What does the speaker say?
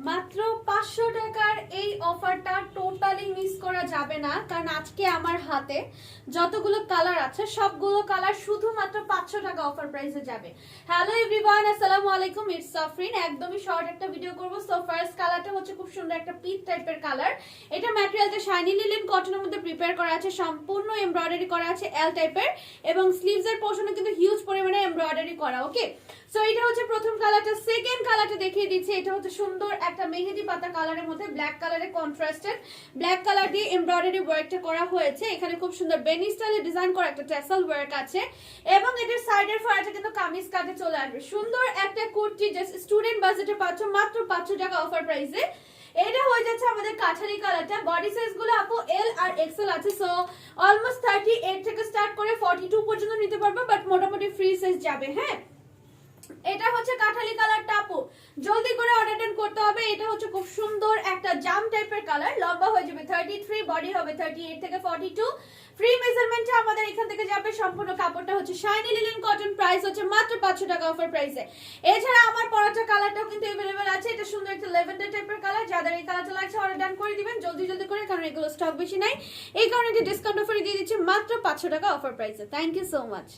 মাত্র 500 টাকার এই অফারটা টোটালি মিস করা যাবে না, কারণ আজকে আমার হাতে যতগুলো কালার আছে সবগুলো কালার শুধুমাত্র 500 টাকা অফার প্রাইসে যাবে। হ্যালো এভরিওয়ান, আসসালামু আলাইকুম, ইটস সাফরিন। একদমই শর্ট একটা ভিডিও করব। সো ফার্স্ট কালারটা হচ্ছে খুব সুন্দর একটা পিচ টাইপের কালার। এটা ম্যাটেরিয়ালটা শাইনি লিনেন কটনের মধ্যে প্রিপেয়ার করা আছে, সম্পূর্ণ এমব্রয়ডারি করা আছে এল টাইপের, এবং স্লিভস এর পোরশনে কিন্তু হিউজ পরিমাণে এমব্রয়ডারি করা। ওকে, সো এটা হচ্ছে প্রথম কালারটা। সেকেন্ড কালারটা দেখিয়ে দিচ্ছি। এটা হচ্ছে সুন্দর একটা মেহেদি পাতা কালারের মধ্যে ব্ল্যাক কালারে কন্ট্রাস্টেড ব্ল্যাক কালার দিয়ে এমব্রয়ডারি ওয়ার্কটা করা হয়েছে। এখানে খুব সুন্দর বেনি স্টাইলে ডিজাইন করা একটা টেসেল ওয়ার্ক আছে, এবং এটার সাইডের ফায়ারটা কিন্তু কামিজ কাটে চলে আসবে। সুন্দর একটা কুর্তি, জাস্ট স্টুডেন্ট বাজেটে পাচ্ছ মাত্র 500 টাকা অফার প্রাইসে। এটা হয়ে যাচ্ছে আমাদের কাঠালি কালারটা। বডি সাইজ গুলো আপু এল আর এক্সেল আছে, সো অলমোস্ট 38 থেকে স্টার্ট করে 42 পর্যন্ত নিতে পারবে, বাট মোটামুটি ফ্রি সাইজ যাবে। হ্যাঁ, এটা হচ্ছে কাঠালি কালারটা আপু, জলদি করে অর্ডার দেন করতে হবে। এটা হচ্ছে খুব সুন্দর একটা জাম টাইপের কালার, লম্বা হয়ে যাবে 33, বডি হবে 38 থেকে 42। ফ্রি মেজারমেন্টে আমাদের এখান থেকে যাবে। সম্পূর্ণ কাপড়টা হচ্ছে শাইনি লিনেন কটন, প্রাইস হচ্ছে মাত্র 500 টাকা অফার প্রাইসে। এছাড়া আমার পরাটা কালারটাও কিন্তু अवेलेबल আছে। এটা সুন্দর একটা ল্যাভেন্ডার টাইপের কালার, যাদের এই কালারটা লাগছে অর্ডার ডান করে দিবেন জলদি জলদি করে, কারণ এগুলো স্টক বেশি নাই। এই কারণে ডিসকাউন্ট অফারে দিয়ে দিচ্ছি মাত্র 500 টাকা অফার প্রাইসে। Thank you so much.